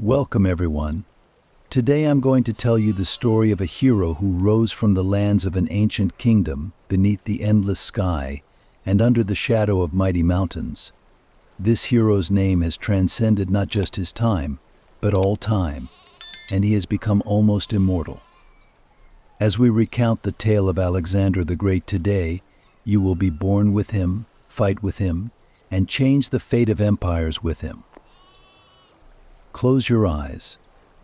Welcome everyone. Today I'm going to tell you the story of a hero who rose from the lands of an ancient kingdom beneath the endless sky and under the shadow of mighty mountains. This hero's name has transcended not just his time, but all time, and he has become almost immortal. As we recount the tale of Alexander the Great today, you will be born with him, fight with him, and change the fate of empires with him. Close your eyes.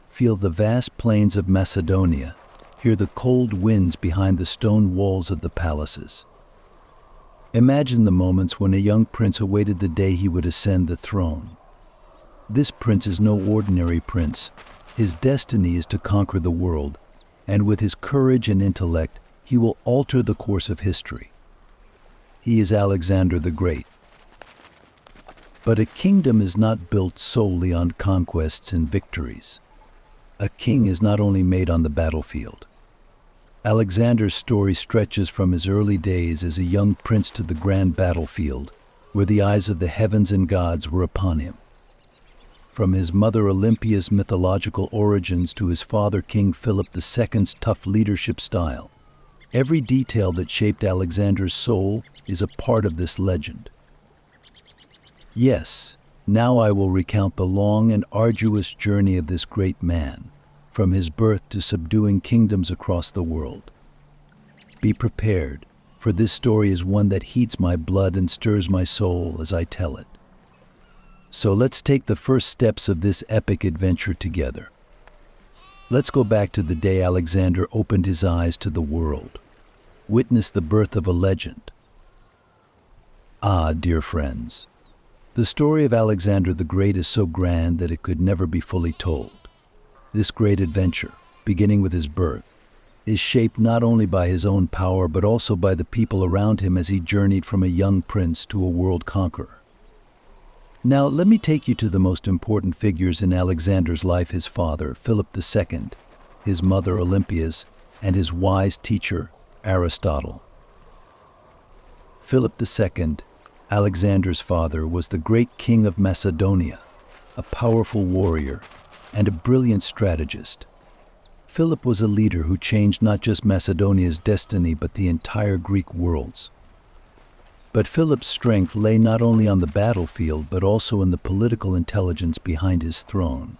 Feel the vast plains of Macedonia. Hear the cold winds behind the stone walls of the palaces. Imagine the moments when a young prince awaited the day he would ascend the throne. This prince is no ordinary prince. His destiny is to conquer the world, and with his courage and intellect, he will alter the course of history. He is Alexander the Great. But a kingdom is not built solely on conquests and victories. A king is not only made on the battlefield. Alexander's story stretches from his early days as a young prince to the grand battlefield, where the eyes of the heavens and gods were upon him. From his mother Olympia's mythological origins to his father King Philip II's tough leadership style, every detail that shaped Alexander's soul is a part of this legend. Yes, now I will recount the long and arduous journey of this great man, from his birth to subduing kingdoms across the world. Be prepared, for this story is one that heats my blood and stirs my soul as I tell it. So let's take the first steps of this epic adventure together. Let's go back to the day Alexander opened his eyes to the world. Witness the birth of a legend. Ah, dear friends. The story of Alexander the Great is so grand that it could never be fully told. This great adventure, beginning with his birth, is shaped not only by his own power but also by the people around him as he journeyed from a young prince to a world conqueror. Now let me take you to the most important figures in Alexander's life: his father, Philip II, his mother, Olympias, and his wise teacher, Aristotle. Philip II, Alexander's father, was the great king of Macedonia, a powerful warrior and a brilliant strategist. Philip was a leader who changed not just Macedonia's destiny but the entire Greek world's. But Philip's strength lay not only on the battlefield but also in the political intelligence behind his throne.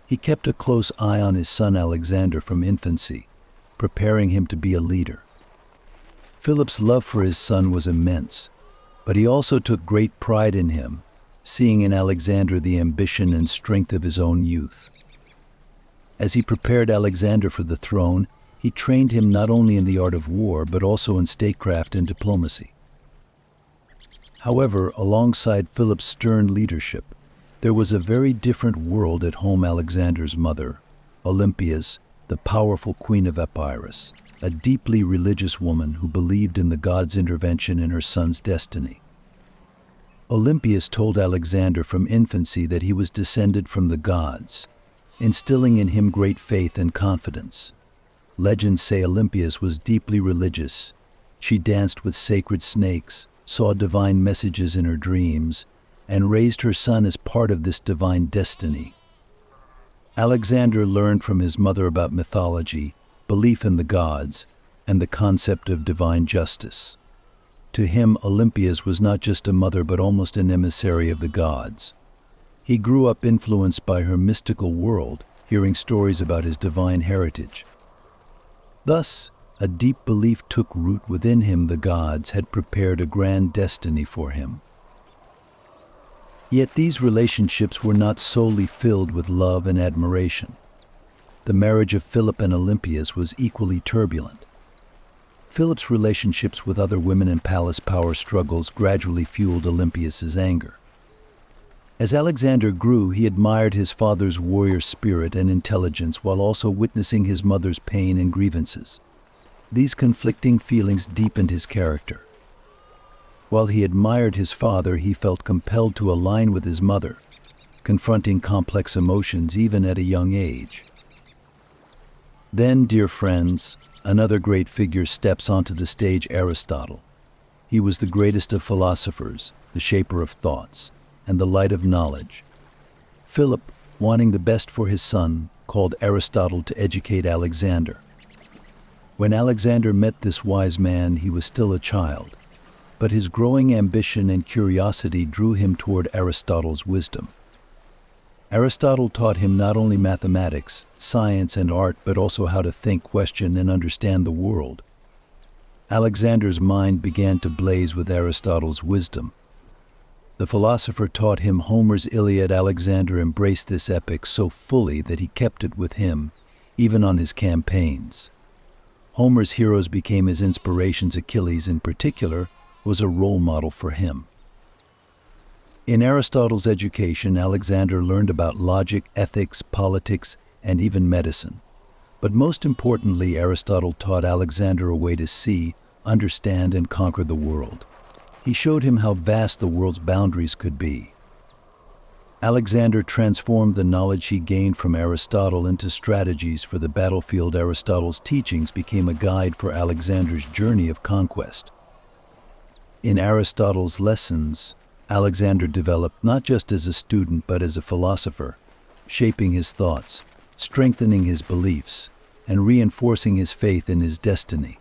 He kept a close eye on his son Alexander from infancy, preparing him to be a leader. Philip's love for his son was immense, but he also took great pride in him, seeing in Alexander the ambition and strength of his own youth. As he prepared Alexander for the throne, he trained him not only in the art of war but also in statecraft and diplomacy. However, alongside Philip's stern leadership, there was a very different world at home. Alexander's mother, Olympias, the powerful queen of Epirus, a deeply religious woman who believed in the gods' intervention in her son's destiny. Olympias told Alexander from infancy that he was descended from the gods, instilling in him great faith and confidence. Legends say Olympias was deeply religious. She danced with sacred snakes, saw divine messages in her dreams, and raised her son as part of this divine destiny. Alexander learned from his mother about mythology, belief in the gods, and the concept of divine justice. To him, Olympias was not just a mother but almost an emissary of the gods. He grew up influenced by her mystical world, hearing stories about his divine heritage. Thus, a deep belief took root within him. The gods had prepared a grand destiny for him. Yet these relationships were not solely filled with love and admiration. The marriage of Philip and Olympias was equally turbulent. Philip's relationships with other women and palace power struggles gradually fueled Olympias's anger. As Alexander grew, he admired his father's warrior spirit and intelligence while also witnessing his mother's pain and grievances. These conflicting feelings deepened his character. While he admired his father, he felt compelled to align with his mother, confronting complex emotions even at a young age. Then, dear friends, another great figure steps onto the stage: Aristotle. He was the greatest of philosophers, the shaper of thoughts, and the light of knowledge. Philip, wanting the best for his son, called Aristotle to educate Alexander. When Alexander met this wise man, he was still a child, but his growing ambition and curiosity drew him toward Aristotle's wisdom. Aristotle taught him not only mathematics, science, and art, but also how to think, question, and understand the world. Alexander's mind began to blaze with Aristotle's wisdom. The philosopher taught him Homer's Iliad. Alexander embraced this epic so fully that he kept it with him, even on his campaigns. Homer's heroes became his inspirations. Achilles, in particular, was a role model for him. In Aristotle's education, Alexander learned about logic, ethics, politics, and even medicine. But most importantly, Aristotle taught Alexander a way to see, understand, and conquer the world. He showed him how vast the world's boundaries could be. Alexander transformed the knowledge he gained from Aristotle into strategies for the battlefield. Aristotle's teachings became a guide for Alexander's journey of conquest. In Aristotle's lessons, Alexander developed not just as a student but as a philosopher, shaping his thoughts, strengthening his beliefs, and reinforcing his faith in his destiny.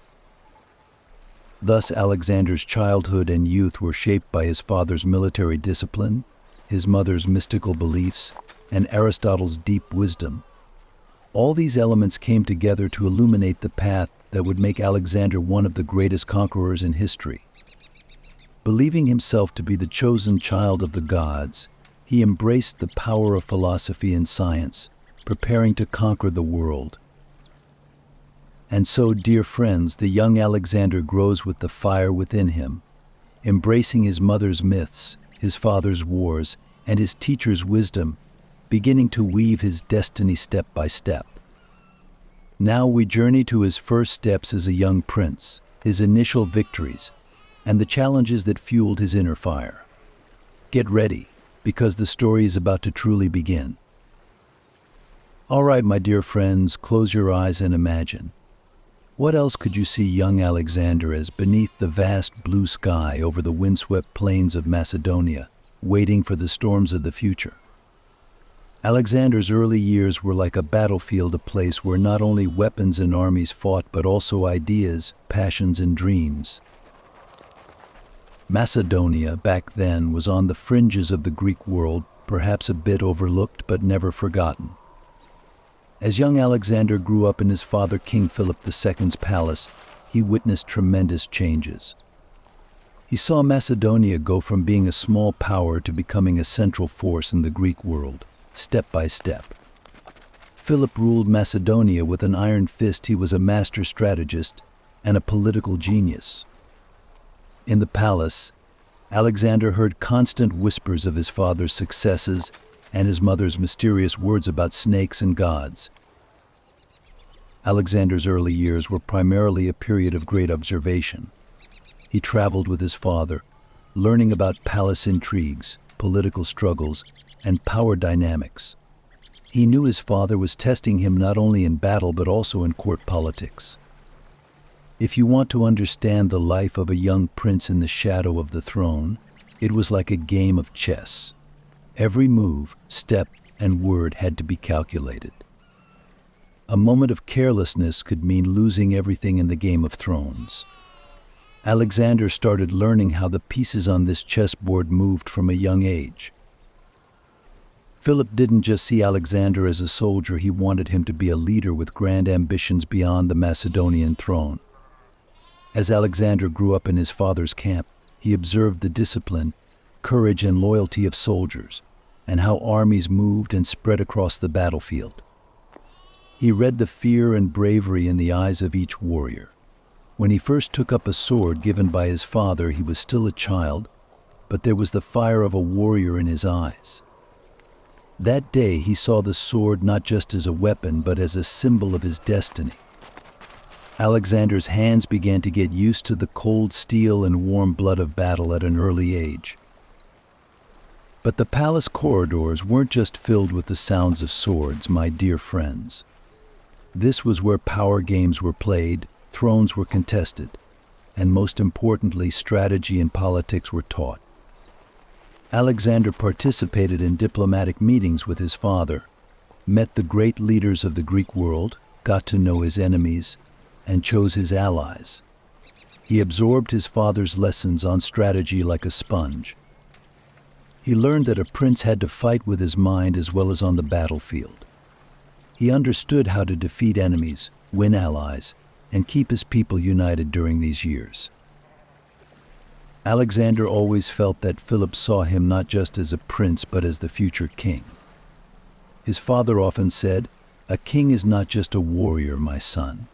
Thus, Alexander's childhood and youth were shaped by his father's military discipline, his mother's mystical beliefs, and Aristotle's deep wisdom. All these elements came together to illuminate the path that would make Alexander one of the greatest conquerors in history. Believing himself to be the chosen child of the gods, he embraced the power of philosophy and science, preparing to conquer the world. And so, dear friends, the young Alexander grows with the fire within him, embracing his mother's myths, his father's wars, and his teacher's wisdom, beginning to weave his destiny step by step. Now we journey to his first steps as a young prince, his initial victories, and the challenges that fueled his inner fire. Get ready, because the story is about to truly begin. All right, my dear friends, close your eyes and imagine. What else could you see young Alexander as beneath the vast blue sky over the windswept plains of Macedonia, waiting for the storms of the future? Alexander's early years were like a battlefield, a place where not only weapons and armies fought, but also ideas, passions, and dreams. Macedonia, back then, was on the fringes of the Greek world, perhaps a bit overlooked but never forgotten. As young Alexander grew up in his father King Philip II's palace, he witnessed tremendous changes. He saw Macedonia go from being a small power to becoming a central force in the Greek world, step by step. Philip ruled Macedonia with an iron fist. He was a master strategist and a political genius. In the palace, Alexander heard constant whispers of his father's successes and his mother's mysterious words about snakes and gods. Alexander's early years were primarily a period of great observation. He traveled with his father, learning about palace intrigues, political struggles, and power dynamics. He knew his father was testing him not only in battle but also in court politics. If you want to understand the life of a young prince in the shadow of the throne, it was like a game of chess. Every move, step, and word had to be calculated. A moment of carelessness could mean losing everything in the Game of Thrones. Alexander started learning how the pieces on this chessboard moved from a young age. Philip didn't just see Alexander as a soldier, he wanted him to be a leader with grand ambitions beyond the Macedonian throne. As Alexander grew up in his father's camp, he observed the discipline, courage, and loyalty of soldiers, and how armies moved and spread across the battlefield. He read the fear and bravery in the eyes of each warrior. When he first took up a sword given by his father, he was still a child, but there was the fire of a warrior in his eyes. That day he saw the sword not just as a weapon, but as a symbol of his destiny. Alexander's hands began to get used to the cold steel and warm blood of battle at an early age. But the palace corridors weren't just filled with the sounds of swords, my dear friends. This was where power games were played, thrones were contested, and most importantly, strategy and politics were taught. Alexander participated in diplomatic meetings with his father, met the great leaders of the Greek world, got to know his enemies, and chose his allies. He absorbed his father's lessons on strategy like a sponge. He learned that a prince had to fight with his mind as well as on the battlefield. He understood how to defeat enemies, win allies, and keep his people united during these years. Alexander always felt that Philip saw him not just as a prince but as the future king. His father often said, "A king is not just a warrior, my son.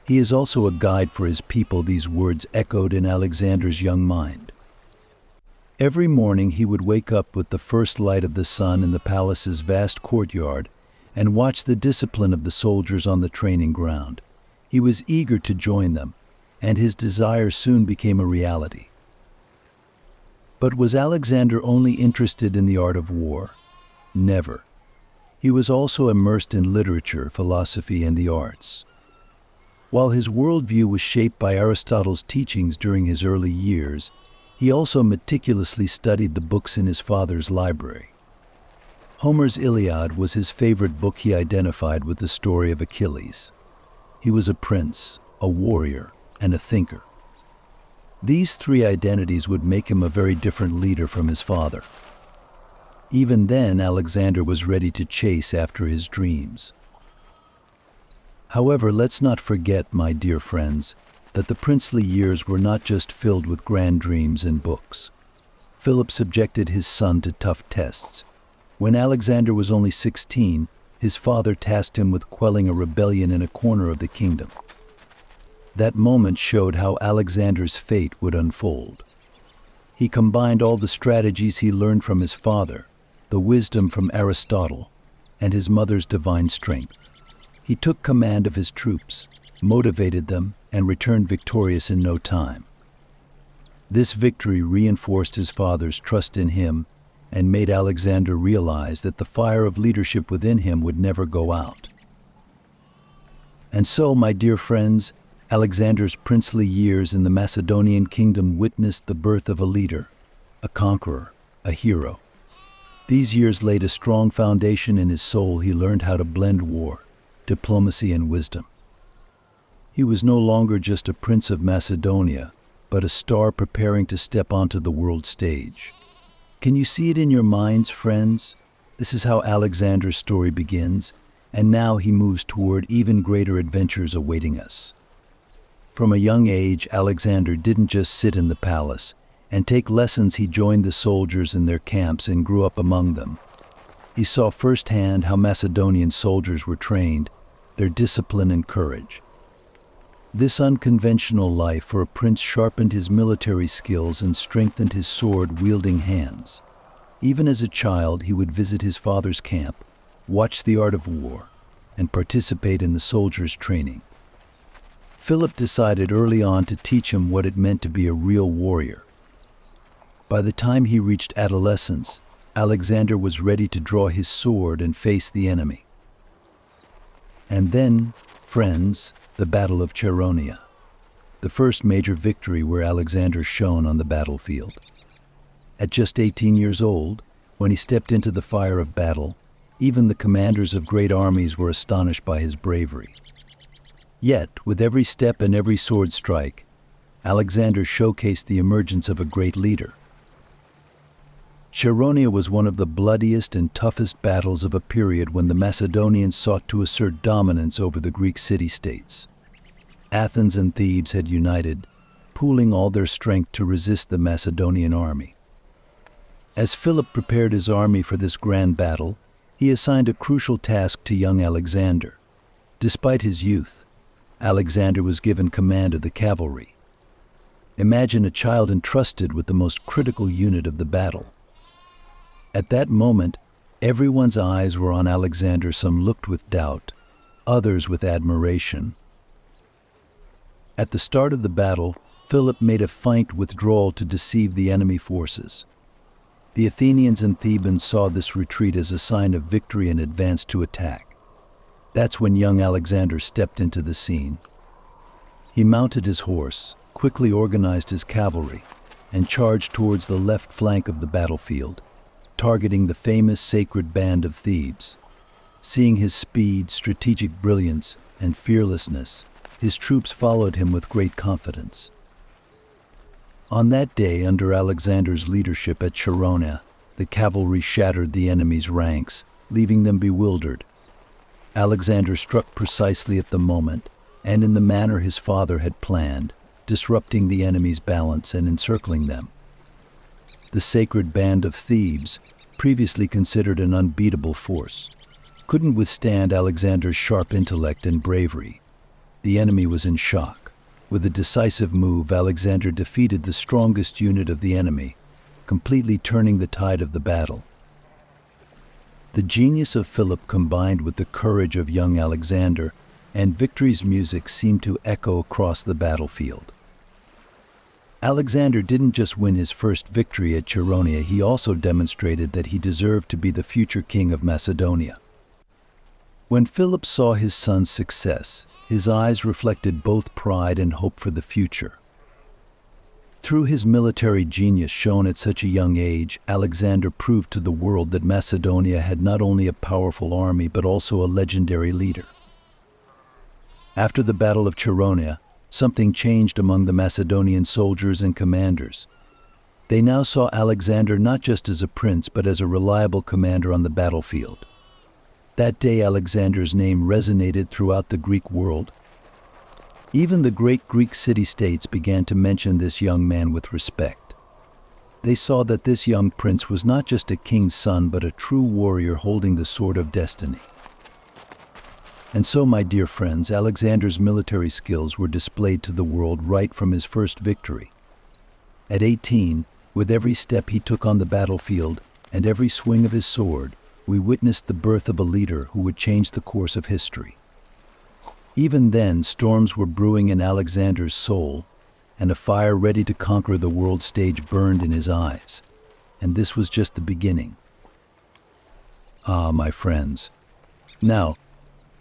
He is also a guide for his people." These words echoed in Alexander's young mind. Every morning he would wake up with the first light of the sun in the palace's vast courtyard and watch the discipline of the soldiers on the training ground. He was eager to join them, and his desire soon became a reality. But was Alexander only interested in the art of war? Never. He was also immersed in literature, philosophy, and the arts. While his worldview was shaped by Aristotle's teachings during his early years, he also meticulously studied the books in his father's library. Homer's Iliad was his favorite book. He identified with the story of Achilles. He was a prince, a warrior, and a thinker. These three identities would make him a very different leader from his father. Even then, Alexander was ready to chase after his dreams. However, let's not forget, my dear friends, that the princely years were not just filled with grand dreams and books. Philip subjected his son to tough tests. When Alexander was only 16, his father tasked him with quelling a rebellion in a corner of the kingdom. That moment showed how Alexander's fate would unfold. He combined all the strategies he learned from his father, the wisdom from Aristotle, and his mother's divine strength. He took command of his troops, motivated them, and returned victorious in no time. This victory reinforced his father's trust in him and made Alexander realize that the fire of leadership within him would never go out. And so, my dear friends, Alexander's princely years in the Macedonian kingdom witnessed the birth of a leader, a conqueror, a hero. These years laid a strong foundation in his soul. He learned how to blend war, diplomacy, and wisdom. He was no longer just a prince of Macedonia, but a star preparing to step onto the world stage. Can you see it in your minds, friends? This is how Alexander's story begins, and now he moves toward even greater adventures awaiting us. From a young age, Alexander didn't just sit in the palace and take lessons. He joined the soldiers in their camps and grew up among them. He saw firsthand how Macedonian soldiers were trained, their discipline and courage. This unconventional life for a prince sharpened his military skills and strengthened his sword-wielding hands. Even as a child, he would visit his father's camp, watch the art of war, and participate in the soldiers' training. Philip decided early on to teach him what it meant to be a real warrior. By the time he reached adolescence, Alexander was ready to draw his sword and face the enemy. And then, friends, the Battle of Chaeronea, the first major victory where Alexander shone on the battlefield. At just 18 years old, when he stepped into the fire of battle, even the commanders of great armies were astonished by his bravery. Yet, with every step and every sword strike, Alexander showcased the emergence of a great leader. Chaeronea was one of the bloodiest and toughest battles of a period when the Macedonians sought to assert dominance over the Greek city-states. Athens and Thebes had united, pooling all their strength to resist the Macedonian army. As Philip prepared his army for this grand battle, he assigned a crucial task to young Alexander. Despite his youth, Alexander was given command of the cavalry. Imagine a child entrusted with the most critical unit of the battle. At that moment, everyone's eyes were on Alexander. Some looked with doubt, others with admiration. At the start of the battle, Philip made a feint withdrawal to deceive the enemy forces. The Athenians and Thebans saw this retreat as a sign of victory and advanced to attack. That's when young Alexander stepped into the scene. He mounted his horse, quickly organized his cavalry, and charged towards the left flank of the battlefield, targeting the famous sacred band of Thebes. Seeing his speed, strategic brilliance, and fearlessness, his troops followed him with great confidence. On that day, under Alexander's leadership at Chaeronea, the cavalry shattered the enemy's ranks, leaving them bewildered. Alexander struck precisely at the moment, and in the manner his father had planned, disrupting the enemy's balance and encircling them. The sacred band of Thebes, previously considered an unbeatable force, couldn't withstand Alexander's sharp intellect and bravery. The enemy was in shock. With a decisive move, Alexander defeated the strongest unit of the enemy, completely turning the tide of the battle. The genius of Philip combined with the courage of young Alexander, and victory's music seemed to echo across the battlefield. Alexander didn't just win his first victory at Chaeronea, he also demonstrated that he deserved to be the future king of Macedonia. When Philip saw his son's success, his eyes reflected both pride and hope for the future. Through his military genius shown at such a young age, Alexander proved to the world that Macedonia had not only a powerful army but also a legendary leader. After the Battle of Chaeronea, something changed among the Macedonian soldiers and commanders. They now saw Alexander not just as a prince but as a reliable commander on the battlefield. That day, Alexander's name resonated throughout the Greek world. Even the great Greek city-states began to mention this young man with respect. They saw that this young prince was not just a king's son but a true warrior holding the sword of destiny. And so, my dear friends, Alexander's military skills were displayed to the world right from his first victory. At 18, with every step he took on the battlefield and every swing of his sword, we witnessed the birth of a leader who would change the course of history. Even then, storms were brewing in Alexander's soul, and a fire ready to conquer the world stage burned in his eyes. And this was just the beginning. Ah, my friends. Now,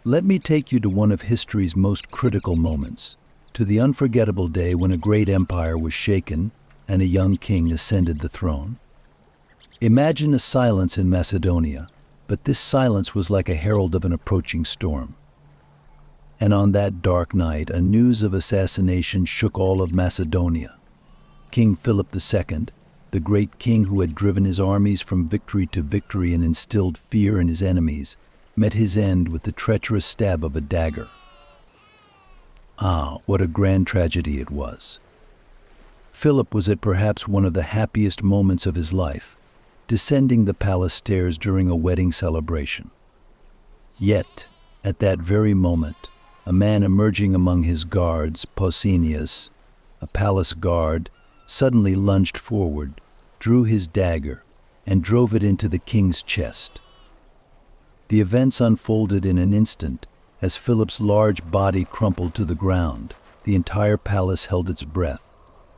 let me take you to one of history's most critical moments, to the unforgettable day when a great empire was shaken and a young king ascended the throne. Imagine a silence in Macedonia, but this silence was like a herald of an approaching storm. And on that dark night, a news of assassination shook all of Macedonia. King Philip II, the great king who had driven his armies from victory to victory and instilled fear in his enemies, met his end with the treacherous stab of a dagger. Ah, what a grand tragedy it was. Philip was at perhaps one of the happiest moments of his life, descending the palace stairs during a wedding celebration. Yet, at that very moment, a man emerging among his guards, Pausanias, a palace guard, suddenly lunged forward, drew his dagger, and drove it into the king's chest. The events unfolded in an instant. As Philip's large body crumpled to the ground, the entire palace held its breath,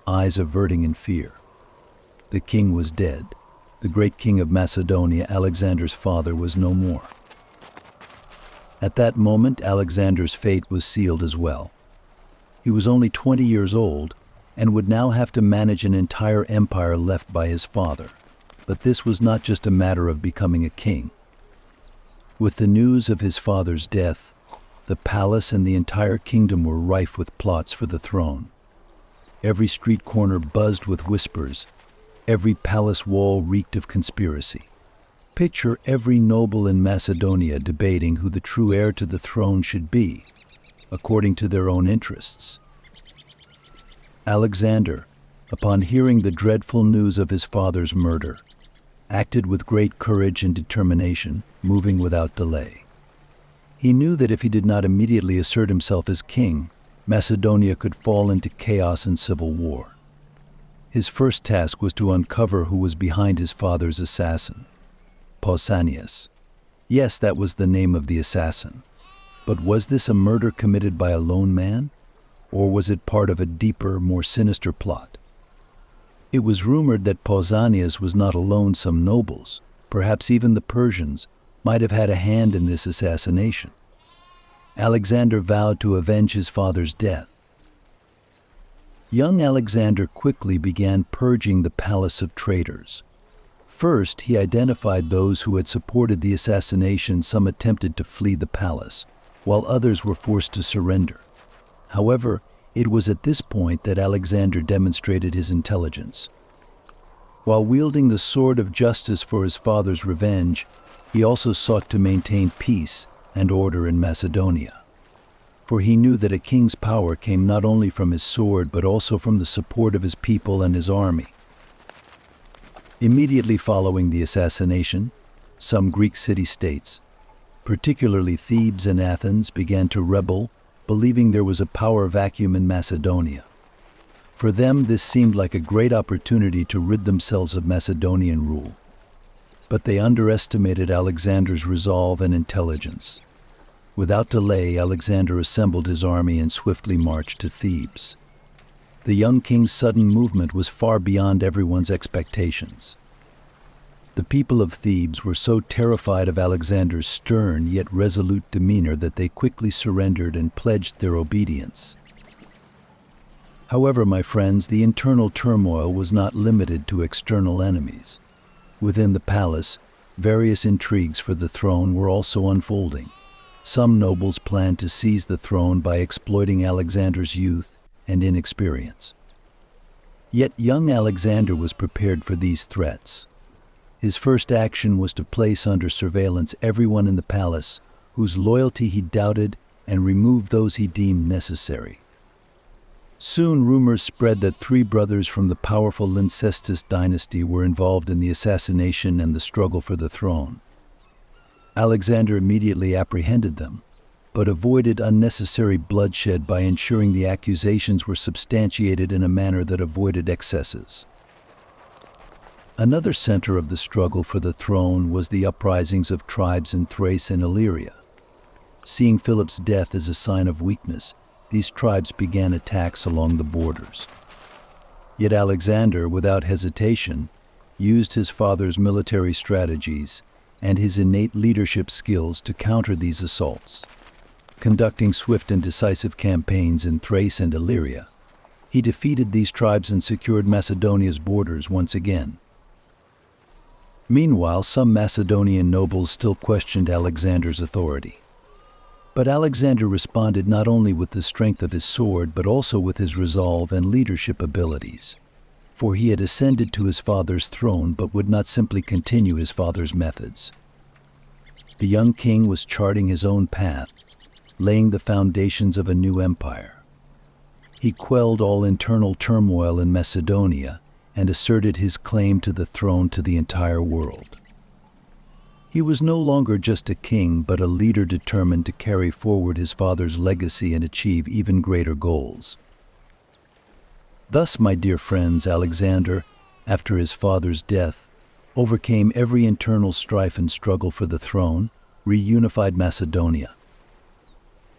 eyes averting in fear. The king was dead. The great king of Macedonia, Alexander's father, was no more. At that moment, Alexander's fate was sealed as well. He was only 20 years old and would now have to manage an entire empire left by his father. But this was not just a matter of becoming a king. With the news of his father's death, the palace and the entire kingdom were rife with plots for the throne. Every street corner buzzed with whispers. Every palace wall reeked of conspiracy. Picture every noble in Macedonia debating who the true heir to the throne should be, according to their own interests. Alexander, upon hearing the dreadful news of his father's murder, acted with great courage and determination, moving without delay. He knew that if he did not immediately assert himself as king, Macedonia could fall into chaos and civil war. His first task was to uncover who was behind his father's assassin, Pausanias. Yes, that was the name of the assassin. But was this a murder committed by a lone man? Or was it part of a deeper, more sinister plot? It was rumored that Pausanias was not alone. Some nobles, perhaps even the Persians, might have had a hand in this assassination. Alexander vowed to avenge his father's death. Young Alexander quickly began purging the palace of traitors. First, he identified those who had supported the assassination. Some attempted to flee the palace, while others were forced to surrender. However, it was at this point that Alexander demonstrated his intelligence. While wielding the sword of justice for his father's revenge, he also sought to maintain peace and order in Macedonia. For he knew that a king's power came not only from his sword but also from the support of his people and his army. Immediately following the assassination, some Greek city-states, particularly Thebes and Athens, began to rebel, believing there was a power vacuum in Macedonia. For them, this seemed like a great opportunity to rid themselves of Macedonian rule. But they underestimated Alexander's resolve and intelligence. Without delay, Alexander assembled his army and swiftly marched to Thebes. The young king's sudden movement was far beyond everyone's expectations. The people of Thebes were so terrified of Alexander's stern yet resolute demeanor that they quickly surrendered and pledged their obedience. However, my friends, the internal turmoil was not limited to external enemies. Within the palace, various intrigues for the throne were also unfolding. Some nobles planned to seize the throne by exploiting Alexander's youth and inexperience. Yet young Alexander was prepared for these threats. His first action was to place under surveillance everyone in the palace whose loyalty he doubted and remove those he deemed necessary. Soon rumors spread that 3 brothers from the powerful Lyncestis dynasty were involved in the assassination and the struggle for the throne. Alexander immediately apprehended them, but avoided unnecessary bloodshed by ensuring the accusations were substantiated in a manner that avoided excesses. Another center of the struggle for the throne was the uprisings of tribes in Thrace and Illyria. Seeing Philip's death as a sign of weakness, these tribes began attacks along the borders. Yet Alexander, without hesitation, used his father's military strategies and his innate leadership skills to counter these assaults. Conducting swift and decisive campaigns in Thrace and Illyria, he defeated these tribes and secured Macedonia's borders once again. Meanwhile, some Macedonian nobles still questioned Alexander's authority. But Alexander responded not only with the strength of his sword, but also with his resolve and leadership abilities. For he had ascended to his father's throne, but would not simply continue his father's methods. The young king was charting his own path, laying the foundations of a new empire. He quelled all internal turmoil in Macedonia and asserted his claim to the throne to the entire world. He was no longer just a king, but a leader determined to carry forward his father's legacy and achieve even greater goals. Thus, my dear friends, Alexander, after his father's death, overcame every internal strife and struggle for the throne, reunified Macedonia.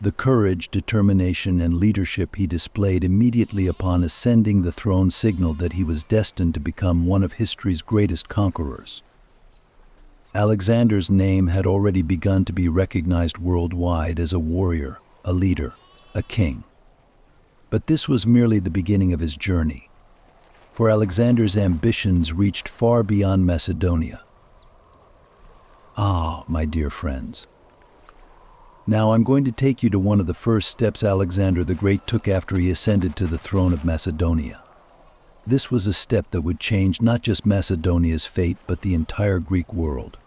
The courage, determination, and leadership he displayed immediately upon ascending the throne signaled that he was destined to become one of history's greatest conquerors. Alexander's name had already begun to be recognized worldwide as a warrior, a leader, a king. But this was merely the beginning of his journey, for Alexander's ambitions reached far beyond Macedonia. Ah, my dear friends. Now I'm going to take you to one of the first steps Alexander the Great took after he ascended to the throne of Macedonia. This was a step that would change not just Macedonia's fate, but the entire Greek world.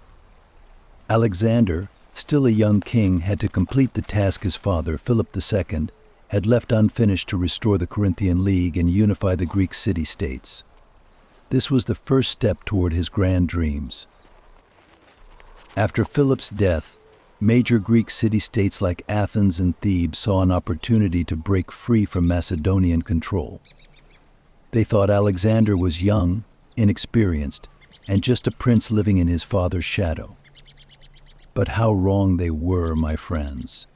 Alexander, still a young king, had to complete the task his father, Philip II, had left unfinished to restore the Corinthian League and unify the Greek city-states. This was the first step toward his grand dreams. After Philip's death, major Greek city-states like Athens and Thebes saw an opportunity to break free from Macedonian control. They thought Alexander was young, inexperienced, and just a prince living in his father's shadow. But how wrong they were, my friends.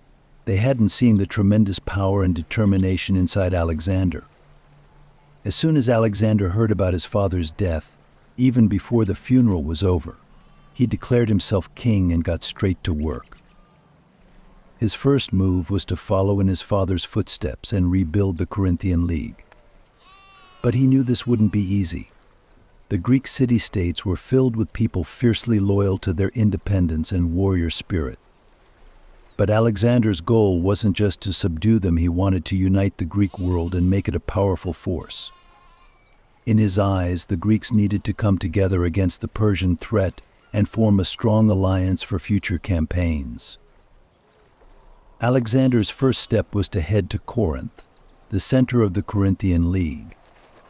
They hadn't seen the tremendous power and determination inside Alexander. As soon as Alexander heard about his father's death, even before the funeral was over, he declared himself king and got straight to work. His first move was to follow in his father's footsteps and rebuild the Corinthian League. But he knew this wouldn't be easy. The Greek city-states were filled with people fiercely loyal to their independence and warrior spirit. But Alexander's goal wasn't just to subdue them, he wanted to unite the Greek world and make it a powerful force. In his eyes, the Greeks needed to come together against the Persian threat and form a strong alliance for future campaigns. Alexander's first step was to head to Corinth, the center of the Corinthian League.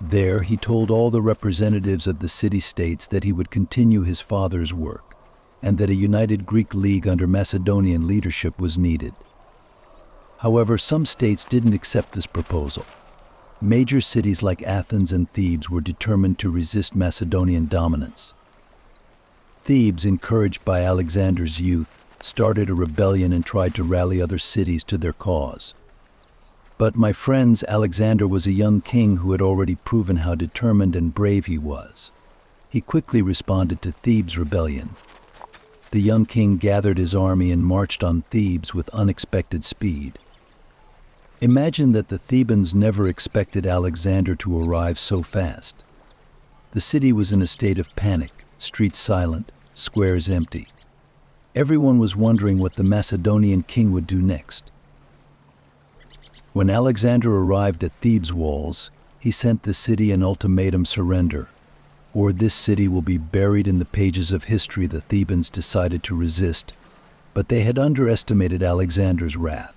There, he told all the representatives of the city-states that he would continue his father's work, and that a united Greek league under Macedonian leadership was needed. However, some states didn't accept this proposal. Major cities like Athens and Thebes were determined to resist Macedonian dominance. Thebes, encouraged by Alexander's youth, started a rebellion and tried to rally other cities to their cause. But my friends, Alexander was a young king who had already proven how determined and brave he was. He quickly responded to Thebes' rebellion. The young king gathered his army and marched on Thebes with unexpected speed. Imagine that the Thebans never expected Alexander to arrive so fast. The city was in a state of panic, streets silent, squares empty. Everyone was wondering what the Macedonian king would do next. When Alexander arrived at Thebes' walls, he sent the city an ultimatum: surrender, or this city will be buried in the pages of history. The Thebans decided to resist, but they had underestimated Alexander's wrath.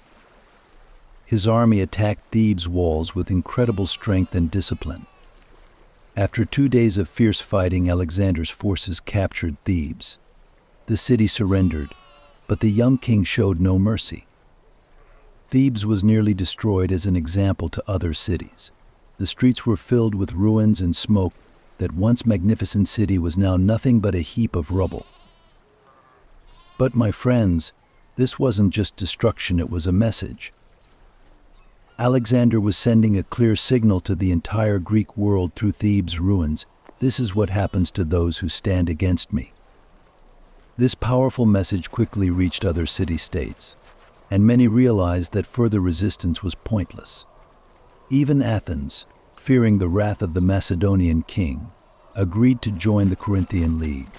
His army attacked Thebes' walls with incredible strength and discipline. After 2 days of fierce fighting, Alexander's forces captured Thebes. The city surrendered, but the young king showed no mercy. Thebes was nearly destroyed as an example to other cities. The streets were filled with ruins and smoke. That once magnificent city was now nothing but a heap of rubble. But my friends, this wasn't just destruction, it was a message. Alexander was sending a clear signal to the entire Greek world through Thebes' ruins: this is what happens to those who stand against me. This powerful message quickly reached other city-states, and many realized that further resistance was pointless. Even Athens, fearing the wrath of the Macedonian king, agreed to join the Corinthian League.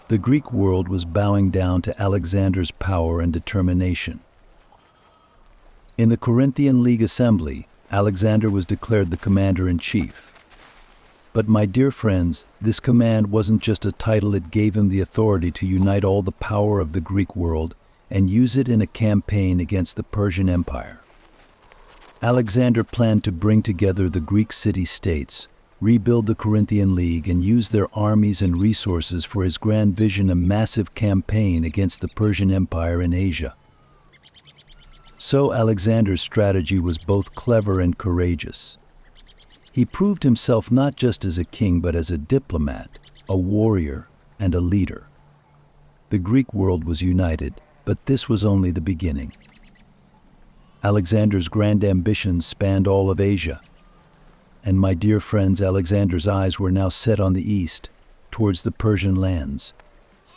The Greek world was bowing down to Alexander's power and determination. In the Corinthian League assembly, Alexander was declared the commander-in-chief. But my dear friends, this command wasn't just a title, it gave him the authority to unite all the power of the Greek world and use it in a campaign against the Persian Empire. Alexander planned to bring together the Greek city-states, rebuild the Corinthian League, and use their armies and resources for his grand vision: a massive campaign against the Persian Empire in Asia. So Alexander's strategy was both clever and courageous. He proved himself not just as a king, but as a diplomat, a warrior, and a leader. The Greek world was united, but this was only the beginning. Alexander's grand ambitions spanned all of Asia. And my dear friends, Alexander's eyes were now set on the east, towards the Persian lands.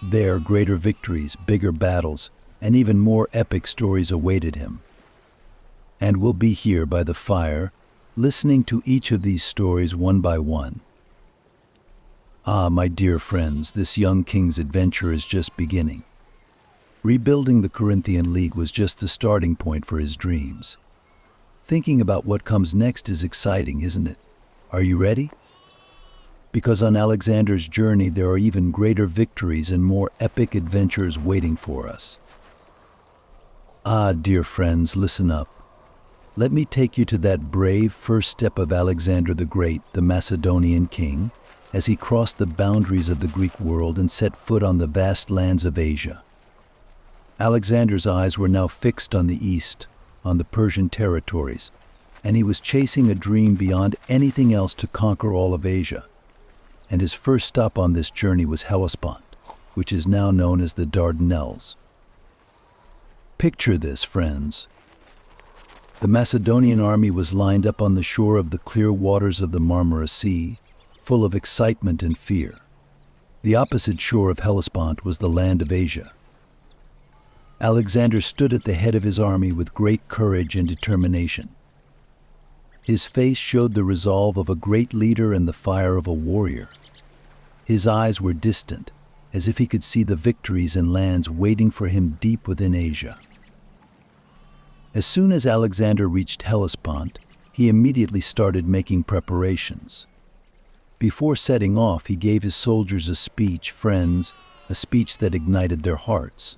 There, greater victories, bigger battles, and even more epic stories awaited him. And we'll be here by the fire, listening to each of these stories one by one. Ah, my dear friends, this young king's adventure is just beginning. Rebuilding the Corinthian League was just the starting point for his dreams. Thinking about what comes next is exciting, isn't it? Are you ready? Because on Alexander's journey there are even greater victories and more epic adventures waiting for us. Ah, dear friends, listen up. Let me take you to that brave first step of Alexander the Great, the Macedonian king, as he crossed the boundaries of the Greek world and set foot on the vast lands of Asia. Alexander's eyes were now fixed on the east, on the Persian territories, and he was chasing a dream beyond anything else: to conquer all of Asia. And his first stop on this journey was Hellespont, which is now known as the Dardanelles. Picture this, friends. The Macedonian army was lined up on the shore of the clear waters of the Marmara Sea, full of excitement and fear. The opposite shore of Hellespont was the land of Asia. Alexander stood at the head of his army with great courage and determination. His face showed the resolve of a great leader and the fire of a warrior. His eyes were distant, as if he could see the victories and lands waiting for him deep within Asia. As soon as Alexander reached Hellespont, he immediately started making preparations. Before setting off, he gave his soldiers a speech that ignited their hearts.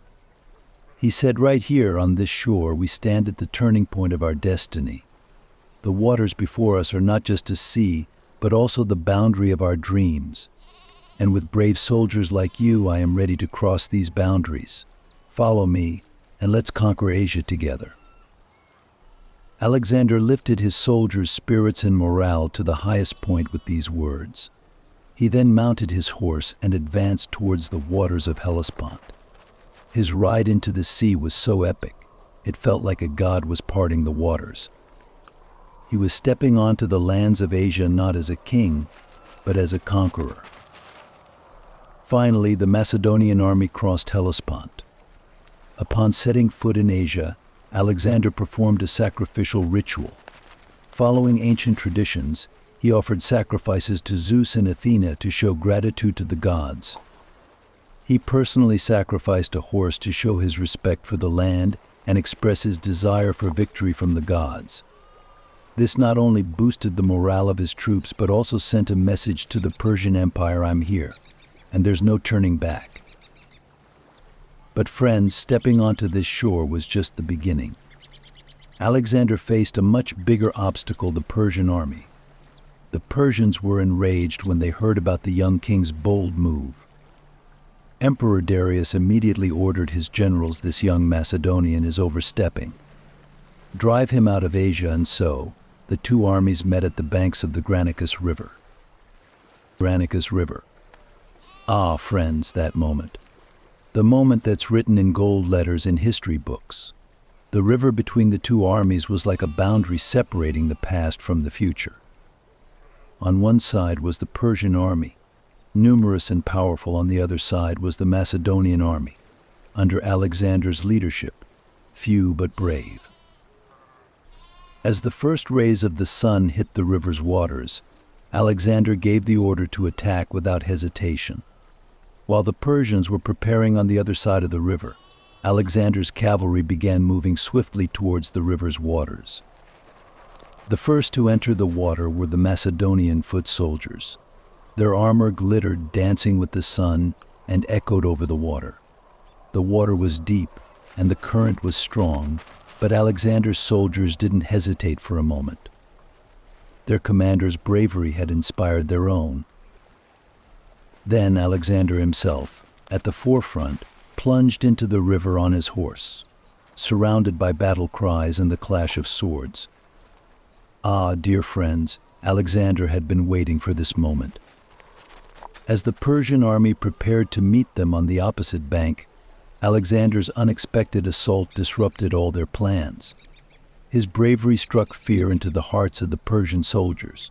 He said, "Right here on this shore we stand at the turning point of our destiny. The waters before us are not just a sea, but also the boundary of our dreams. And with brave soldiers like you, I am ready to cross these boundaries. Follow me, and let's conquer Asia together." Alexander lifted his soldiers' spirits and morale to the highest point with these words. He then mounted his horse and advanced towards the waters of Hellespont. His ride into the sea was so epic, it felt like a god was parting the waters. He was stepping onto the lands of Asia not as a king, but as a conqueror. Finally, the Macedonian army crossed Hellespont. Upon setting foot in Asia, Alexander performed a sacrificial ritual. Following ancient traditions, he offered sacrifices to Zeus and Athena to show gratitude to the gods. He personally sacrificed a horse to show his respect for the land and express his desire for victory from the gods. This not only boosted the morale of his troops, but also sent a message to the Persian Empire: "I'm here, and there's no turning back." But friends, stepping onto this shore was just the beginning. Alexander faced a much bigger obstacle: the Persian army. The Persians were enraged when they heard about the young king's bold move. Emperor Darius immediately ordered his generals, "This young Macedonian is overstepping. Drive him out of Asia." And so, the two armies met at the banks of the Granicus River. Granicus River. Ah, friends, that moment. The moment that's written in gold letters in history books. The river between the two armies was like a boundary separating the past from the future. On one side was the Persian army, numerous and powerful. On the other side was the Macedonian army, under Alexander's leadership, few but brave. As the first rays of the sun hit the river's waters, Alexander gave the order to attack without hesitation. While the Persians were preparing on the other side of the river, Alexander's cavalry began moving swiftly towards the river's waters. The first to enter the water were the Macedonian foot soldiers. Their armor glittered, dancing with the sun, and echoed over the water. The water was deep, and the current was strong, but Alexander's soldiers didn't hesitate for a moment. Their commander's bravery had inspired their own. Then Alexander himself, at the forefront, plunged into the river on his horse, surrounded by battle cries and the clash of swords. Ah, dear friends, Alexander had been waiting for this moment. As the Persian army prepared to meet them on the opposite bank, Alexander's unexpected assault disrupted all their plans. His bravery struck fear into the hearts of the Persian soldiers.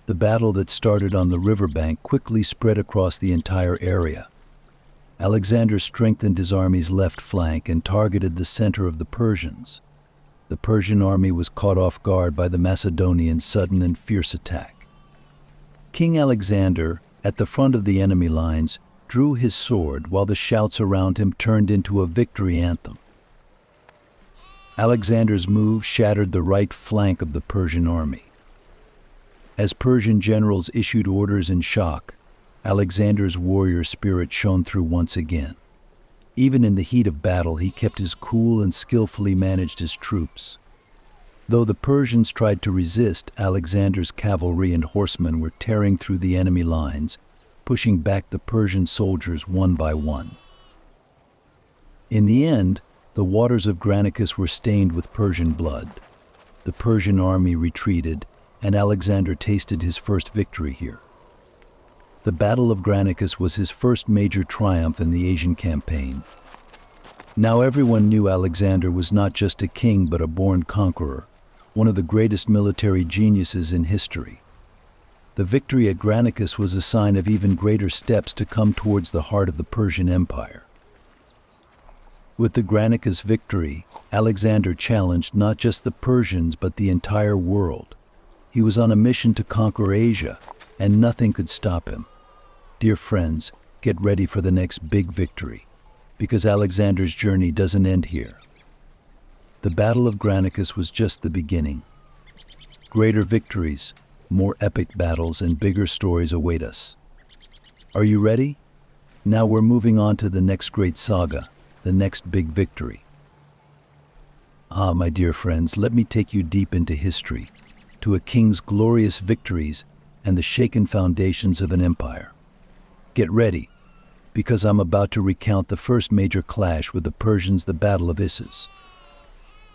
The battle that started on the riverbank quickly spread across the entire area. Alexander strengthened his army's left flank and targeted the center of the Persians. The Persian army was caught off guard by the Macedonians' sudden and fierce attack. King Alexander, at the front of the enemy lines, drew his sword while the shouts around him turned into a victory anthem. Alexander's move shattered the right flank of the Persian army. As Persian generals issued orders in shock, Alexander's warrior spirit shone through once again. Even in the heat of battle, he kept his cool and skillfully managed his troops. Though the Persians tried to resist, Alexander's cavalry and horsemen were tearing through the enemy lines, pushing back the Persian soldiers one by one. In the end, the waters of Granicus were stained with Persian blood. The Persian army retreated, and Alexander tasted his first victory here. The Battle of Granicus was his first major triumph in the Asian campaign. Now everyone knew Alexander was not just a king but a born conqueror, one of the greatest military geniuses in history. The victory at Granicus was a sign of even greater steps to come towards the heart of the Persian Empire. With the Granicus victory, Alexander challenged not just the Persians but the entire world. He was on a mission to conquer Asia, and nothing could stop him. Dear friends, get ready for the next big victory, because Alexander's journey doesn't end here. The Battle of Granicus was just the beginning. Greater victories, more epic battles, and bigger stories await us. Are you ready? Now we're moving on to the next great saga, the next big victory. My dear friends, let me take you deep into history, to a king's glorious victories and the shaken foundations of an empire. Get ready, because I'm about to recount the first major clash with the Persians, the Battle of Issus.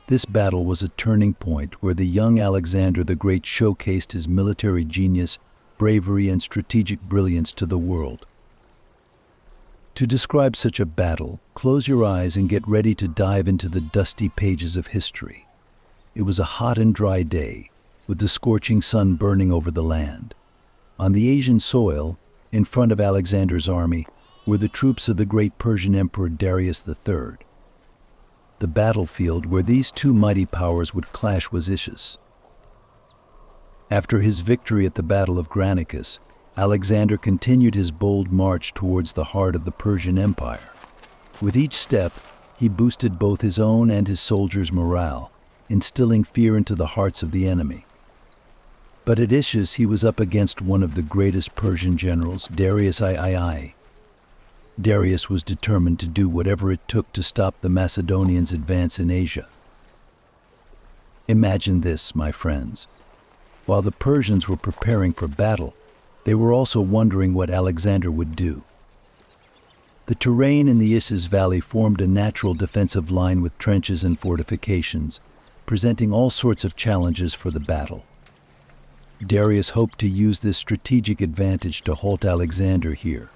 This battle was a turning point where the young Alexander the Great showcased his military genius, bravery, and strategic brilliance to the world. To describe such a battle, close your eyes and get ready to dive into the dusty pages of history. It was a hot and dry day, with the scorching sun burning over the land. On the Asian soil, in front of Alexander's army, were the troops of the great Persian Emperor Darius III. The battlefield where these two mighty powers would clash was Issus. After his victory at the Battle of Granicus, Alexander continued his bold march towards the heart of the Persian Empire. With each step, he boosted both his own and his soldiers' morale, instilling fear into the hearts of the enemy. But at Issus, he was up against one of the greatest Persian generals, Darius III. Darius was determined to do whatever it took to stop the Macedonians' advance in Asia. Imagine this, my friends. While the Persians were preparing for battle, they were also wondering what Alexander would do. The terrain in the Issus Valley formed a natural defensive line with trenches and fortifications, presenting all sorts of challenges for the battle. Darius hoped to use this strategic advantage to halt Alexander here.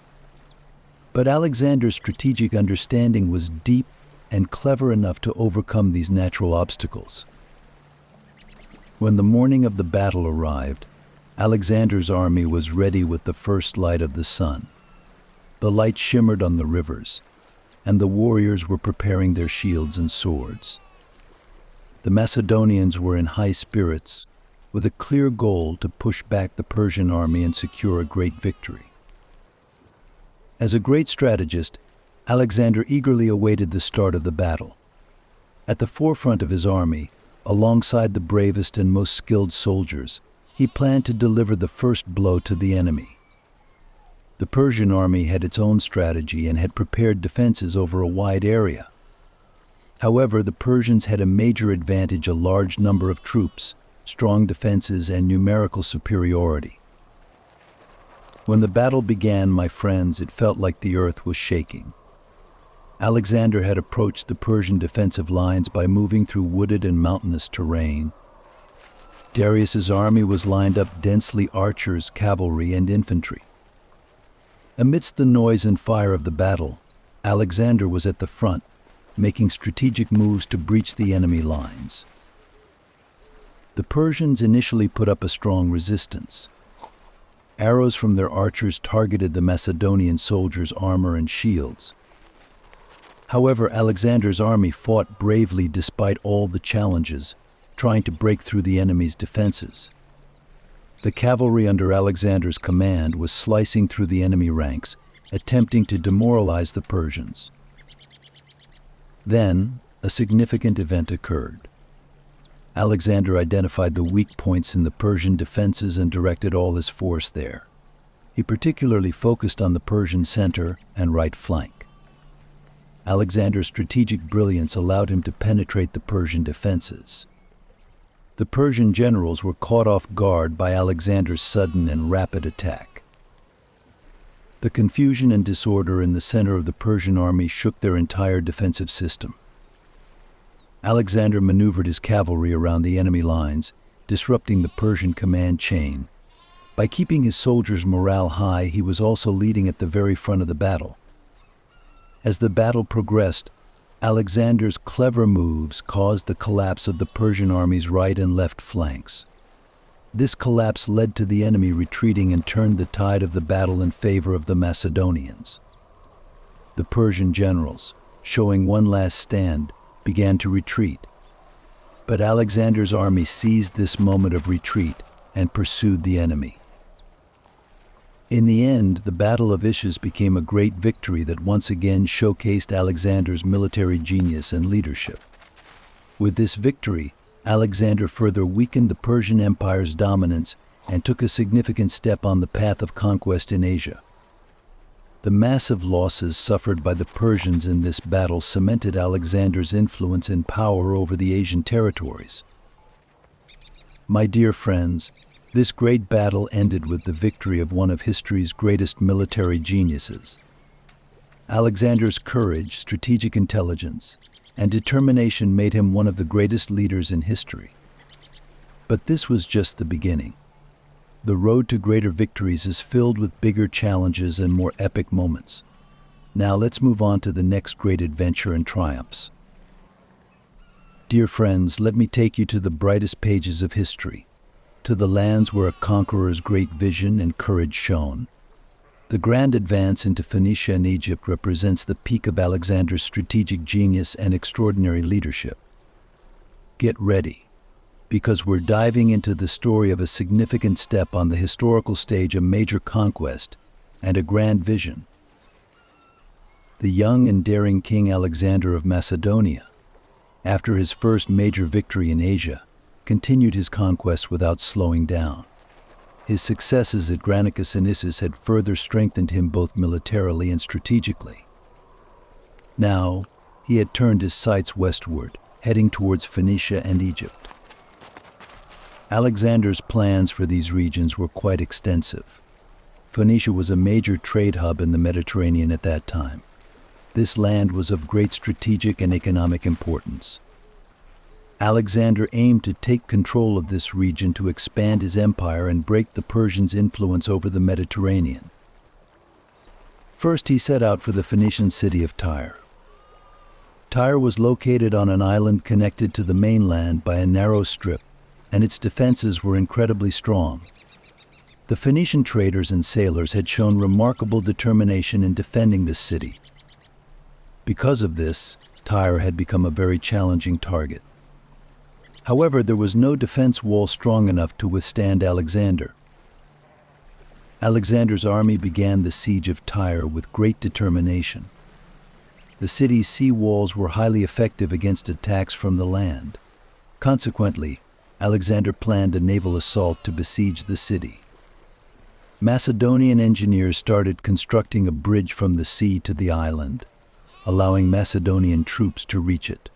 But Alexander's strategic understanding was deep and clever enough to overcome these natural obstacles. When the morning of the battle arrived, Alexander's army was ready with the first light of the sun. The light shimmered on the rivers, and the warriors were preparing their shields and swords. The Macedonians were in high spirits, with a clear goal to push back the Persian army and secure a great victory. As a great strategist, Alexander eagerly awaited the start of the battle. At the forefront of his army, alongside the bravest and most skilled soldiers, he planned to deliver the first blow to the enemy. The Persian army had its own strategy and had prepared defenses over a wide area. However, the Persians had a major advantage: a large number of troops, strong defenses, and numerical superiority. When the battle began, my friends, it felt like the earth was shaking. Alexander had approached the Persian defensive lines by moving through wooded and mountainous terrain. Darius's army was lined up densely: archers, cavalry, and infantry. Amidst the noise and fire of the battle, Alexander was at the front, making strategic moves to breach the enemy lines. The Persians initially put up a strong resistance. Arrows from their archers targeted the Macedonian soldiers' armor and shields. However, Alexander's army fought bravely despite all the challenges, trying to break through the enemy's defenses. The cavalry under Alexander's command was slicing through the enemy ranks, attempting to demoralize the Persians. Then, a significant event occurred. Alexander identified the weak points in the Persian defenses and directed all his force there. He particularly focused on the Persian center and right flank. Alexander's strategic brilliance allowed him to penetrate the Persian defenses. The Persian generals were caught off guard by Alexander's sudden and rapid attack. The confusion and disorder in the center of the Persian army shook their entire defensive system. Alexander maneuvered his cavalry around the enemy lines, disrupting the Persian command chain. By keeping his soldiers' morale high, he was also leading at the very front of the battle. As the battle progressed, Alexander's clever moves caused the collapse of the Persian army's right and left flanks. This collapse led to the enemy retreating and turned the tide of the battle in favor of the Macedonians. The Persian generals, showing one last stand, began to retreat. But Alexander's army seized this moment of retreat and pursued the enemy. In the end, the Battle of Issus became a great victory that once again showcased Alexander's military genius and leadership. With this victory, Alexander further weakened the Persian Empire's dominance and took a significant step on the path of conquest in Asia. The massive losses suffered by the Persians in this battle cemented Alexander's influence and power over the Asian territories. My dear friends, this great battle ended with the victory of one of history's greatest military geniuses. Alexander's courage, strategic intelligence, and determination made him one of the greatest leaders in history. But this was just the beginning. The road to greater victories is filled with bigger challenges and more epic moments. Now let's move on to the next great adventure and triumphs. Dear friends, let me take you to the brightest pages of history, to the lands where a conqueror's great vision and courage shone. The grand advance into Phoenicia and Egypt represents the peak of Alexander's strategic genius and extraordinary leadership. Get ready, because we're diving into the story of a significant step on the historical stage, a major conquest, and a grand vision. The young and daring King Alexander of Macedonia, after his first major victory in Asia, continued his conquest without slowing down. His successes at Granicus and Issus had further strengthened him both militarily and strategically. Now, he had turned his sights westward, heading towards Phoenicia and Egypt. Alexander's plans for these regions were quite extensive. Phoenicia was a major trade hub in the Mediterranean at that time. This land was of great strategic and economic importance. Alexander aimed to take control of this region to expand his empire and break the Persians' influence over the Mediterranean. First, he set out for the Phoenician city of Tyre. Tyre was located on an island connected to the mainland by a narrow strip, and its defenses were incredibly strong. The Phoenician traders and sailors had shown remarkable determination in defending this city. Because of this, Tyre had become a very challenging target. However, there was no defense wall strong enough to withstand Alexander. Alexander's army began the siege of Tyre with great determination. The city's sea walls were highly effective against attacks from the land. Consequently, Alexander planned a naval assault to besiege the city. Macedonian engineers started constructing a bridge from the sea to the island, allowing Macedonian troops to reach it.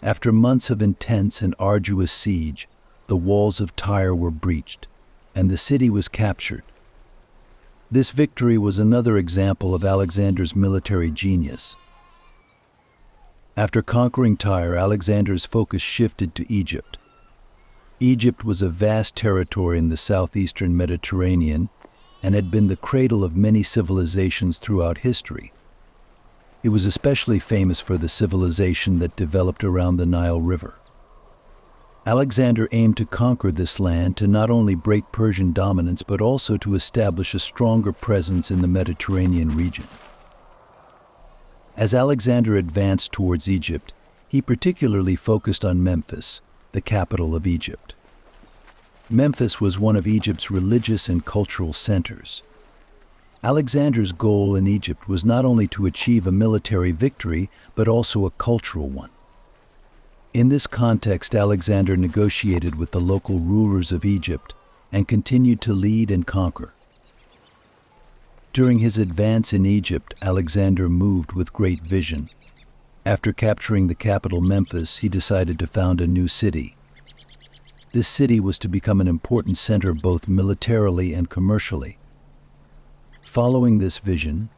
After months of intense and arduous siege, the walls of Tyre were breached, and the city was captured. This victory was another example of Alexander's military genius. After conquering Tyre, Alexander's focus shifted to Egypt. Egypt was a vast territory in the southeastern Mediterranean and had been the cradle of many civilizations throughout history. It was especially famous for the civilization that developed around the Nile River. Alexander aimed to conquer this land to not only break Persian dominance but also to establish a stronger presence in the Mediterranean region. As Alexander advanced towards Egypt, he particularly focused on Memphis, the capital of Egypt. Memphis was one of Egypt's religious and cultural centers. Alexander's goal in Egypt was not only to achieve a military victory, but also a cultural one. In this context, Alexander negotiated with the local rulers of Egypt and continued to lead and conquer. During his advance in Egypt, Alexander moved with great vision. After capturing the capital Memphis, he decided to found a new city. This city was to become an important center both militarily and commercially. Following this vision,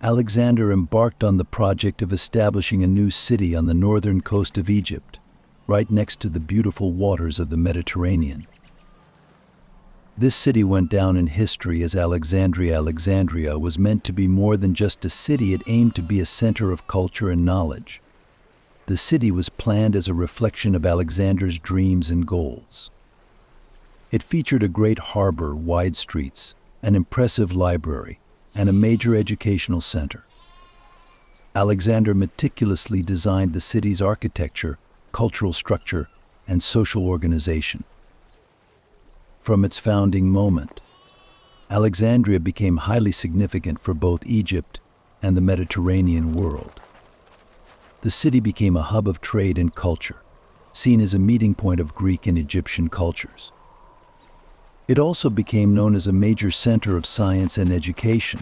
Alexander embarked on the project of establishing a new city on the northern coast of Egypt, right next to the beautiful waters of the Mediterranean. This city went down in history as Alexandria. Alexandria was meant to be more than just a city. It aimed to be a center of culture and knowledge. The city was planned as a reflection of Alexander's dreams and goals. It featured a great harbor, wide streets, an impressive library, and a major educational center. Alexander meticulously designed the city's architecture, cultural structure, and social organization. From its founding moment, Alexandria became highly significant for both Egypt and the Mediterranean world. The city became a hub of trade and culture, seen as a meeting point of Greek and Egyptian cultures. It also became known as a major center of science and education.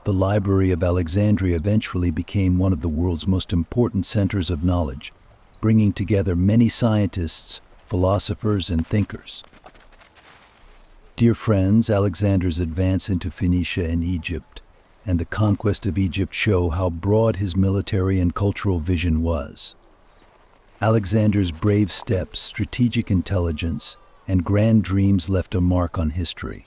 The Library of Alexandria eventually became one of the world's most important centers of knowledge, bringing together many scientists, philosophers, and thinkers. Dear friends, Alexander's advance into Phoenicia and Egypt and the conquest of Egypt show how broad his military and cultural vision was. Alexander's brave steps, strategic intelligence, and grand dreams left a mark on history.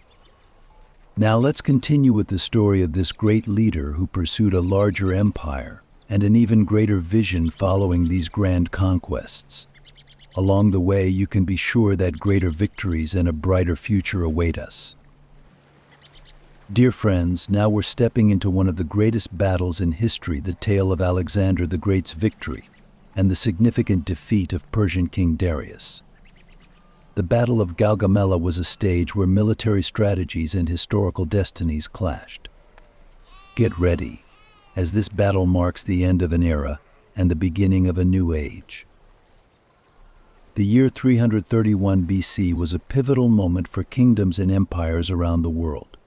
Now let's continue with the story of this great leader who pursued a larger empire and an even greater vision following these grand conquests. Along the way, you can be sure that greater victories and a brighter future await us. Dear friends, now we're stepping into one of the greatest battles in history, the tale of Alexander the Great's victory and the significant defeat of Persian King Darius. The Battle of Gaugamela was a stage where military strategies and historical destinies clashed. Get ready, as this battle marks the end of an era and the beginning of a new age. The year 331 BC was a pivotal moment for kingdoms and empires around the world.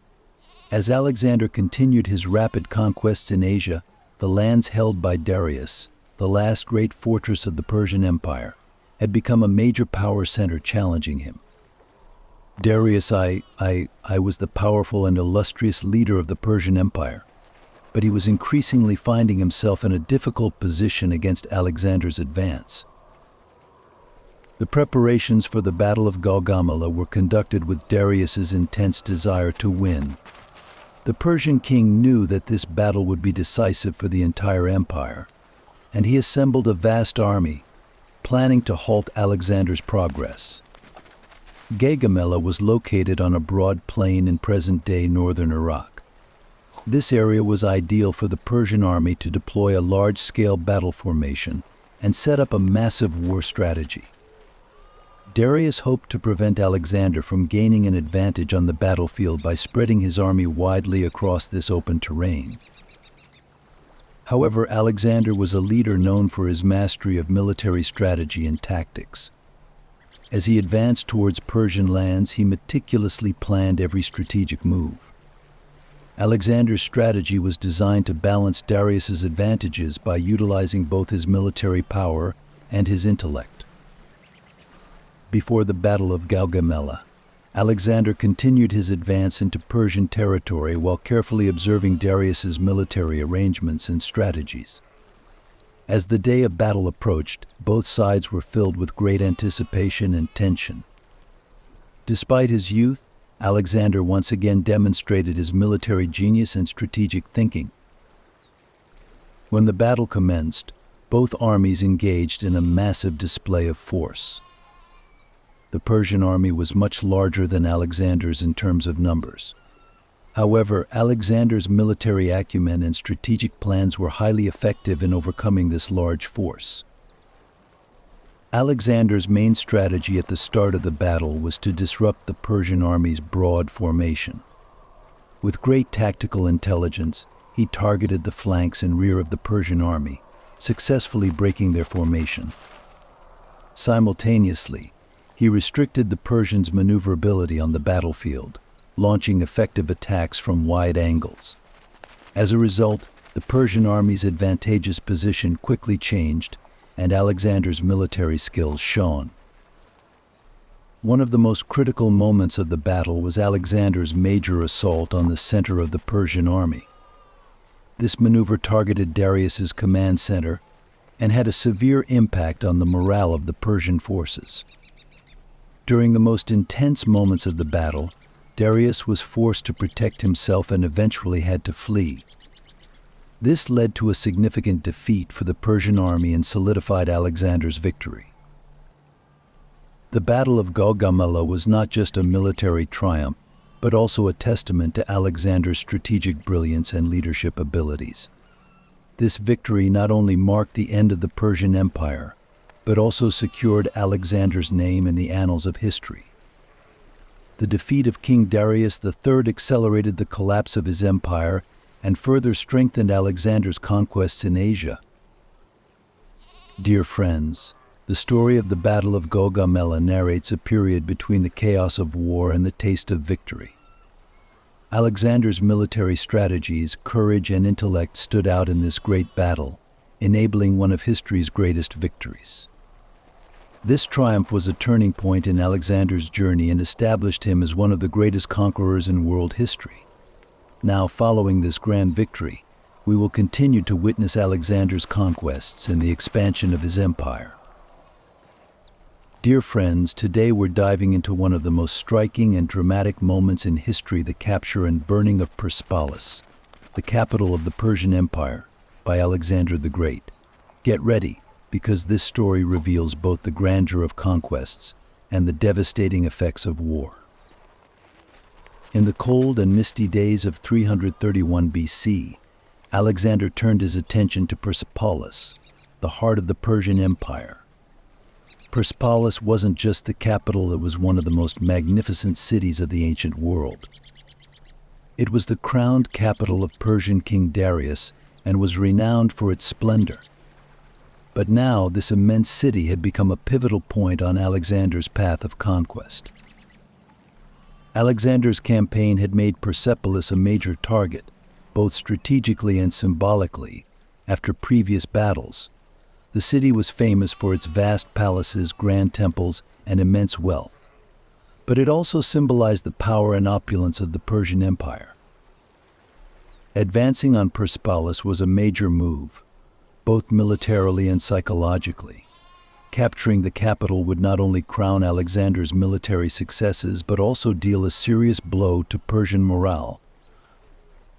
As Alexander continued his rapid conquests in Asia, the lands held by Darius, the last great fortress of the Persian Empire, had become a major power center challenging him. Darius I was the powerful and illustrious leader of the Persian Empire, but he was increasingly finding himself in a difficult position against Alexander's advance. The preparations for the Battle of Gaugamela were conducted with Darius's intense desire to win. The Persian king knew that this battle would be decisive for the entire empire, and he assembled a vast army, planning to halt Alexander's progress. Gaugamela was located on a broad plain in present-day northern Iraq. This area was ideal for the Persian army to deploy a large-scale battle formation and set up a massive war strategy. Darius hoped to prevent Alexander from gaining an advantage on the battlefield by spreading his army widely across this open terrain. However, Alexander was a leader known for his mastery of military strategy and tactics. As he advanced towards Persian lands, he meticulously planned every strategic move. Alexander's strategy was designed to balance Darius's advantages by utilizing both his military power and his intellect. Before the Battle of Gaugamela, Alexander continued his advance into Persian territory while carefully observing Darius's military arrangements and strategies. As the day of battle approached, both sides were filled with great anticipation and tension. Despite his youth, Alexander once again demonstrated his military genius and strategic thinking. When the battle commenced, both armies engaged in a massive display of force. The Persian army was much larger than Alexander's in terms of numbers. However, Alexander's military acumen and strategic plans were highly effective in overcoming this large force. Alexander's main strategy at the start of the battle was to disrupt the Persian army's broad formation. With great tactical intelligence, he targeted the flanks and rear of the Persian army, successfully breaking their formation. Simultaneously, he restricted the Persians' maneuverability on the battlefield, launching effective attacks from wide angles. As a result, the Persian army's advantageous position quickly changed, and Alexander's military skills shone. One of the most critical moments of the battle was Alexander's major assault on the center of the Persian army. This maneuver targeted Darius's command center and had a severe impact on the morale of the Persian forces. During the most intense moments of the battle, Darius was forced to protect himself and eventually had to flee. This led to a significant defeat for the Persian army and solidified Alexander's victory. The Battle of Gaugamela was not just a military triumph, but also a testament to Alexander's strategic brilliance and leadership abilities. This victory not only marked the end of the Persian Empire, but also secured Alexander's name in the annals of history. The defeat of King Darius III accelerated the collapse of his empire and further strengthened Alexander's conquests in Asia. Dear friends, the story of the Battle of Gaugamela narrates a period between the chaos of war and the taste of victory. Alexander's military strategies, courage, and intellect stood out in this great battle, enabling one of history's greatest victories. This triumph was a turning point in Alexander's journey and established him as one of the greatest conquerors in world history. Now, following this grand victory, we will continue to witness Alexander's conquests and the expansion of his empire. Dear friends, today we're diving into one of the most striking and dramatic moments in history, the capture and burning of Persepolis, the capital of the Persian Empire, by Alexander the Great. Get ready, because this story reveals both the grandeur of conquests and the devastating effects of war. In the cold and misty days of 331 BC, Alexander turned his attention to Persepolis, the heart of the Persian Empire. Persepolis wasn't just the capital, it was one of the most magnificent cities of the ancient world. It was the crowned capital of Persian King Darius and was renowned for its splendor. But now this immense city had become a pivotal point on Alexander's path of conquest. Alexander's campaign had made Persepolis a major target, both strategically and symbolically, after previous battles. The city was famous for its vast palaces, grand temples, and immense wealth. But it also symbolized the power and opulence of the Persian Empire. Advancing on Persepolis was a major move, both militarily and psychologically. Capturing the capital would not only crown Alexander's military successes, but also deal a serious blow to Persian morale.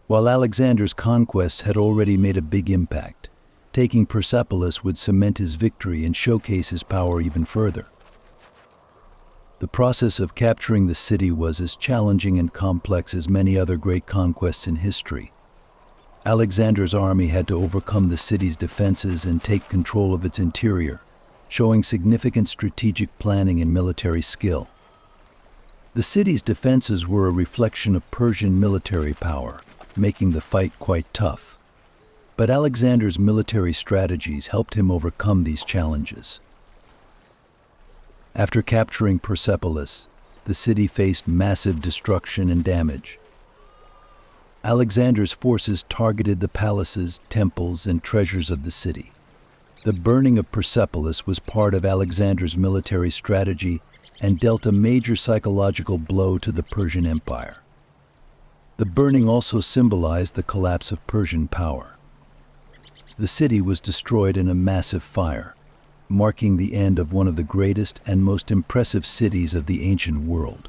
While Alexander's conquests had already made a big impact, taking Persepolis would cement his victory and showcase his power even further. The process of capturing the city was as challenging and complex as many other great conquests in history. Alexander's army had to overcome the city's defenses and take control of its interior, showing significant strategic planning and military skill. The city's defenses were a reflection of Persian military power, making the fight quite tough. But Alexander's military strategies helped him overcome these challenges. After capturing Persepolis, the city faced massive destruction and damage. Alexander's forces targeted the palaces, temples, and treasures of the city. The burning of Persepolis was part of Alexander's military strategy and dealt a major psychological blow to the Persian Empire. The burning also symbolized the collapse of Persian power. The city was destroyed in a massive fire, marking the end of one of the greatest and most impressive cities of the ancient world.